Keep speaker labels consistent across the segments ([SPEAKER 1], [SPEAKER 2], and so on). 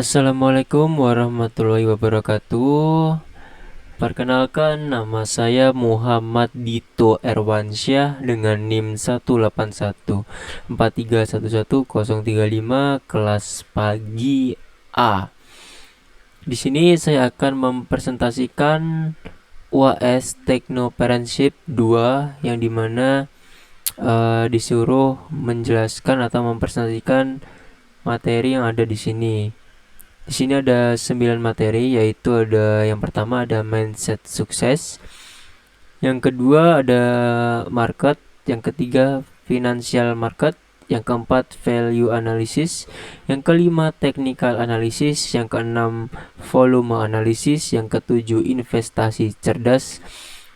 [SPEAKER 1] Assalamualaikum warahmatullahi wabarakatuh. Perkenalkan, nama saya Muhammad Dito Erwansyah dengan NIM 18143110035 kelas pagi A. Di sini saya akan mempresentasikan UAS Technoparentship 2 yang dimana disuruh menjelaskan atau mempresentasikan materi yang ada di sini. Di sini ada 9 materi, yaitu ada yang pertama ada mindset sukses, yang kedua ada market, yang ketiga financial market, yang keempat value analysis, yang kelima technical analysis, yang keenam volume analysis, yang ketujuh investasi cerdas,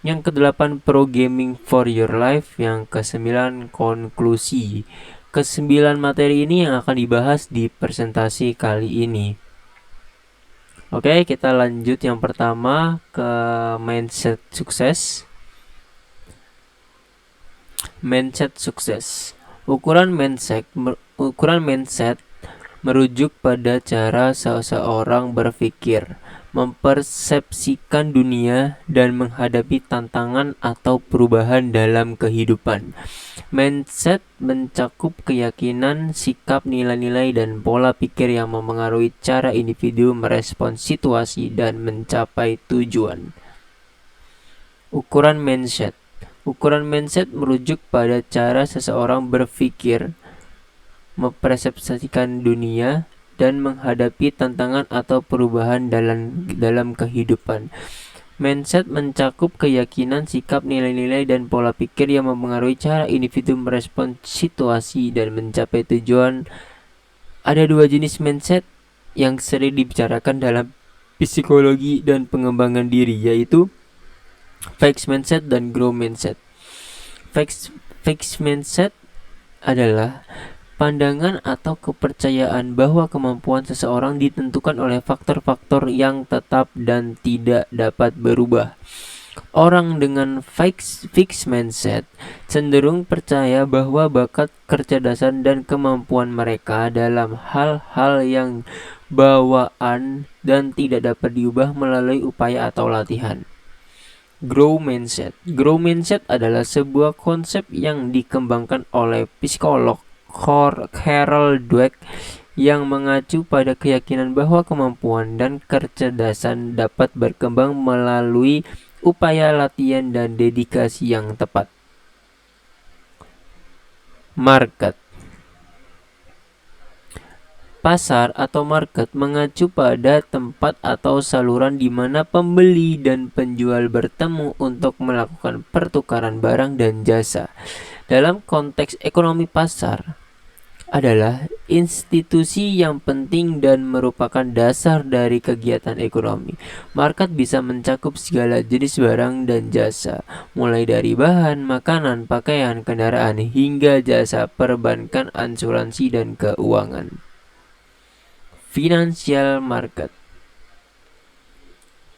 [SPEAKER 1] yang kedelapan programming for your life, yang kesembilan konklusi. Kesembilan materi ini yang akan dibahas di presentasi kali ini. Oke, kita lanjut yang pertama ke mindset sukses. Mindset sukses. Ukuran mindset merujuk pada cara seseorang berpikir, mempersepsikan dunia, dan menghadapi tantangan atau perubahan dalam kehidupan. Mindset mencakup keyakinan, sikap, nilai-nilai, dan pola pikir yang memengaruhi cara individu merespons situasi dan mencapai tujuan. Ukuran mindset merujuk pada cara seseorang berpikir, mempersepsikan dunia, dan menghadapi tantangan atau perubahan dalam kehidupan. Mindset mencakup keyakinan, sikap, nilai-nilai, dan pola pikir yang memengaruhi cara individu merespons situasi dan mencapai tujuan. Ada dua jenis mindset yang sering dibicarakan dalam psikologi dan pengembangan diri, yaitu fixed mindset dan growth mindset. Fixed mindset adalah pandangan atau kepercayaan bahwa kemampuan seseorang ditentukan oleh faktor-faktor yang tetap dan tidak dapat berubah. Orang dengan fixed mindset cenderung percaya bahwa bakat, kecerdasan, dan kemampuan mereka dalam hal-hal yang bawaan dan tidak dapat diubah melalui upaya atau latihan. Growth mindset adalah sebuah konsep yang dikembangkan oleh psikolog Carol Dweck yang mengacu pada keyakinan bahwa kemampuan dan kecerdasan dapat berkembang melalui upaya latihan dan dedikasi yang tepat. Market. Pasar atau market mengacu pada tempat atau saluran di mana pembeli dan penjual bertemu untuk melakukan pertukaran barang dan jasa. Dalam konteks ekonomi, pasar adalah institusi yang penting dan merupakan dasar dari kegiatan ekonomi. Market bisa mencakup segala jenis barang dan jasa, mulai dari bahan, makanan, pakaian, kendaraan, hingga jasa perbankan, asuransi, dan keuangan. Financial market.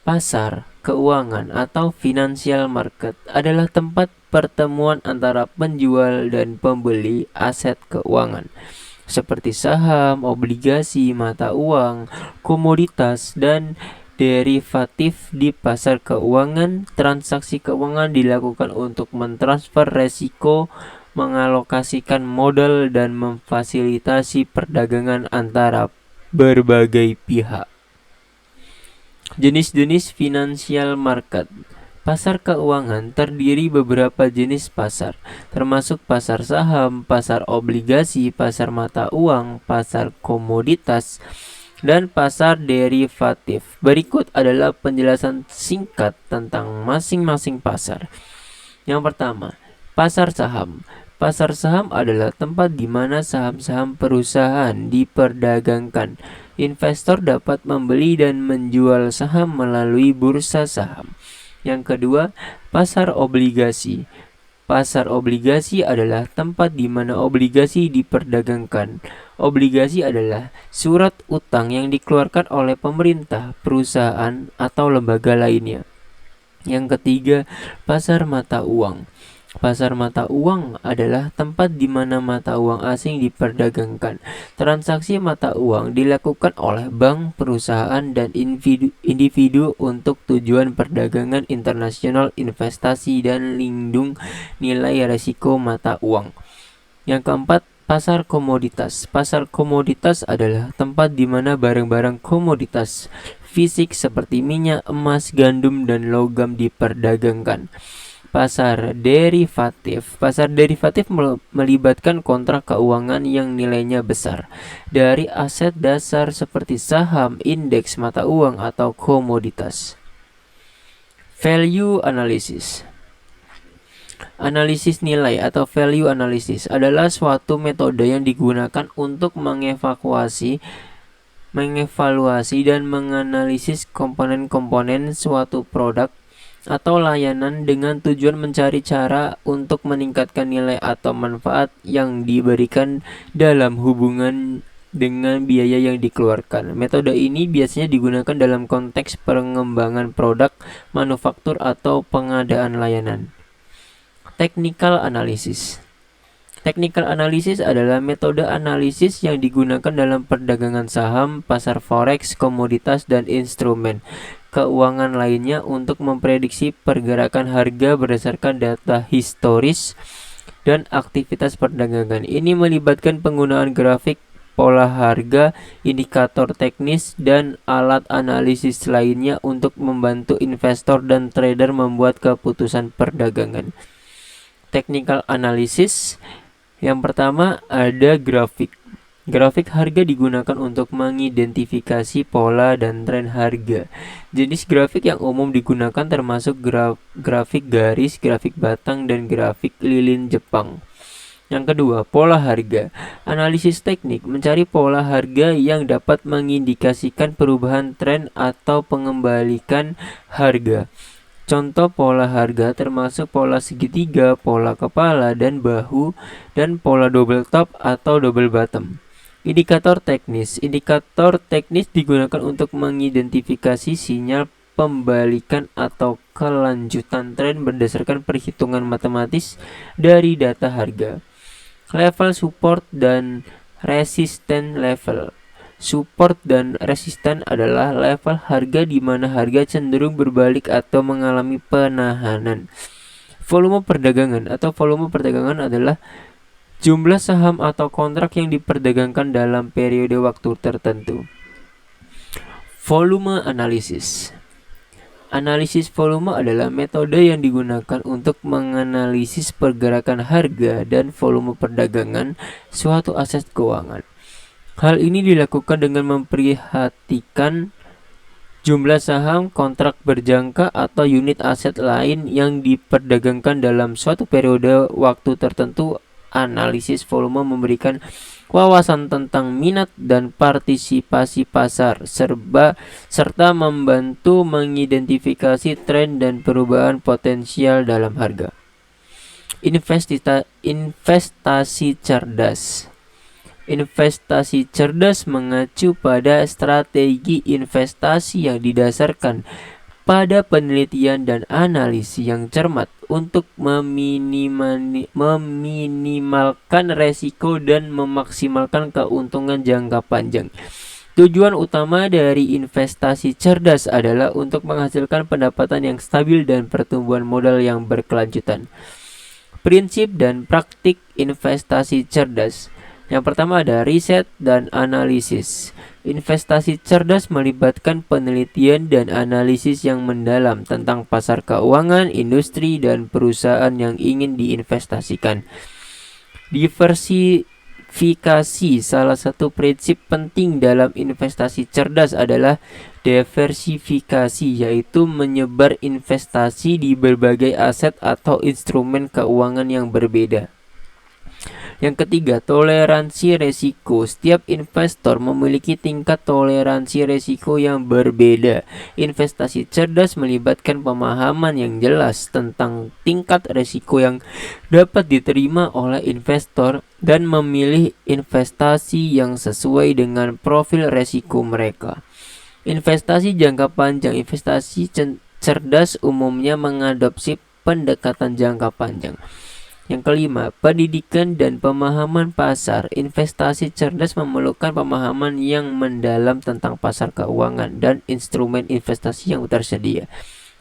[SPEAKER 1] Pasar keuangan atau financial market adalah tempat pertemuan antara penjual dan pembeli aset keuangan seperti saham, obligasi, mata uang, komoditas, dan derivatif. Di pasar keuangan, transaksi keuangan dilakukan untuk mentransfer resiko, mengalokasikan modal, dan memfasilitasi perdagangan antara berbagai pihak. Jenis-jenis financial market. Pasar keuangan terdiri beberapa jenis pasar, termasuk pasar saham, pasar obligasi, pasar mata uang, pasar komoditas, dan pasar derivatif. Berikut adalah penjelasan singkat tentang masing-masing pasar. Yang pertama, pasar saham. Pasar saham adalah tempat di mana saham-saham perusahaan diperdagangkan. Investor dapat membeli dan menjual saham melalui bursa saham. Yang kedua, pasar obligasi. Pasar obligasi adalah tempat di mana obligasi diperdagangkan. Obligasi adalah surat utang yang dikeluarkan oleh pemerintah, perusahaan, atau lembaga lainnya. Yang ketiga, pasar mata uang. Pasar mata uang adalah tempat di mana mata uang asing diperdagangkan. Transaksi mata uang dilakukan oleh bank, perusahaan, dan individu untuk tujuan perdagangan internasional, investasi, dan lindung nilai risiko mata uang. Yang keempat, pasar komoditas. Pasar komoditas adalah tempat di mana barang-barang komoditas fisik seperti minyak, emas, gandum, dan logam diperdagangkan. Pasar derivatif. Pasar derivatif melibatkan kontrak keuangan yang nilainya besar dari aset dasar seperti saham, indeks mata uang, atau komoditas. Value analysis. Analisis nilai atau value analysis adalah suatu metode yang digunakan untuk mengevaluasi dan menganalisis komponen-komponen suatu produk atau layanan dengan tujuan mencari cara untuk meningkatkan nilai atau manfaat yang diberikan dalam hubungan dengan biaya yang dikeluarkan. Metode ini biasanya digunakan dalam konteks pengembangan produk, manufaktur, atau pengadaan layanan. Technical analysis. Technical analysis adalah metode analisis yang digunakan dalam perdagangan saham, pasar forex, komoditas, dan instrumen keuangan lainnya untuk memprediksi pergerakan harga berdasarkan data historis dan aktivitas perdagangan. Ini melibatkan penggunaan grafik, pola harga, indikator teknis, dan alat analisis lainnya untuk membantu investor dan trader membuat keputusan perdagangan. Technical analysis. Yang pertama ada grafik. Grafik harga digunakan untuk mengidentifikasi pola dan tren harga. Jenis grafik yang umum digunakan termasuk grafik garis, grafik batang, dan grafik lilin Jepang. Yang kedua, pola harga. Analisis teknik mencari pola harga yang dapat mengindikasikan perubahan tren atau pengembalikan harga. Contoh pola harga termasuk pola segitiga, pola kepala dan bahu, dan pola double top atau double bottom. Indikator teknis. Indikator teknis digunakan untuk mengidentifikasi sinyal pembalikan atau kelanjutan tren berdasarkan perhitungan matematis dari data harga. Level support dan resisten level. Support dan resisten adalah level harga di mana harga cenderung berbalik atau mengalami penahanan. Volume perdagangan atau volume perdagangan adalah jumlah saham atau kontrak yang diperdagangkan dalam periode waktu tertentu. Volume analisis. Analisis volume adalah metode yang digunakan untuk menganalisis pergerakan harga dan volume perdagangan suatu aset keuangan. Hal ini dilakukan dengan memperhatikan jumlah saham, kontrak berjangka, atau unit aset lain yang diperdagangkan dalam suatu periode waktu tertentu. Analisis volume memberikan wawasan tentang minat dan partisipasi pasar serta membantu mengidentifikasi tren dan perubahan potensial dalam harga. Investasi cerdas. Investasi cerdas mengacu pada strategi investasi yang didasarkan pada penelitian dan analisis yang cermat untuk meminimalkan resiko dan memaksimalkan keuntungan jangka panjang. Tujuan utama dari investasi cerdas adalah untuk menghasilkan pendapatan yang stabil dan pertumbuhan modal yang berkelanjutan. Prinsip dan praktik investasi cerdas. Yang pertama ada riset dan analisis. Investasi cerdas melibatkan penelitian dan analisis yang mendalam tentang pasar keuangan, industri, dan perusahaan yang ingin diinvestasikan. Diversifikasi. Salah satu prinsip penting dalam investasi cerdas adalah diversifikasi, yaitu menyebar investasi di berbagai aset atau instrumen keuangan yang berbeda. Yang ketiga, toleransi resiko. Setiap investor memiliki tingkat toleransi resiko yang berbeda. Investasi cerdas melibatkan pemahaman yang jelas tentang tingkat resiko yang dapat diterima oleh investor dan memilih investasi yang sesuai dengan profil resiko mereka. Investasi jangka panjang. Investasi cerdas umumnya mengadopsi pendekatan jangka panjang. Yang kelima, pendidikan dan pemahaman pasar. Investasi cerdas memerlukan pemahaman yang mendalam tentang pasar keuangan dan instrumen investasi yang tersedia.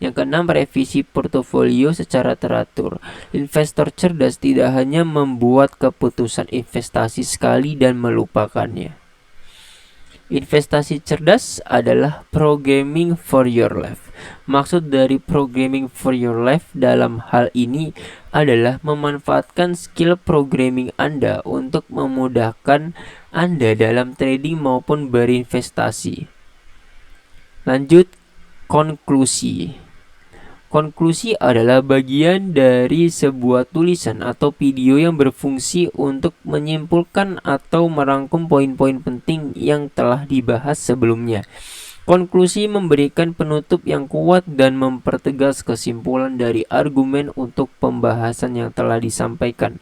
[SPEAKER 1] Yang keenam, revisi portofolio secara teratur. Investor cerdas tidak hanya membuat keputusan investasi sekali dan melupakannya. Investasi cerdas adalah programming for your life. Maksud dari programming for your life dalam hal ini adalah memanfaatkan skill programming Anda untuk memudahkan Anda dalam trading maupun berinvestasi. Lanjut, konklusi. Konklusi adalah bagian dari sebuah tulisan atau video yang berfungsi untuk menyimpulkan atau merangkum poin-poin penting yang telah dibahas sebelumnya. Konklusi memberikan penutup yang kuat dan mempertegas kesimpulan dari argumen untuk pembahasan yang telah disampaikan.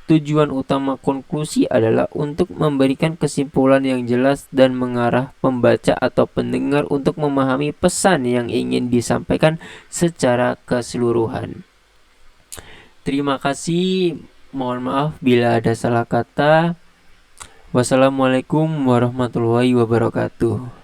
[SPEAKER 1] Tujuan utama konklusi adalah untuk memberikan kesimpulan yang jelas dan mengarah pembaca atau pendengar untuk memahami pesan yang ingin disampaikan secara keseluruhan. Terima kasih. Mohon maaf bila ada salah kata. Wassalamualaikum warahmatullahi wabarakatuh.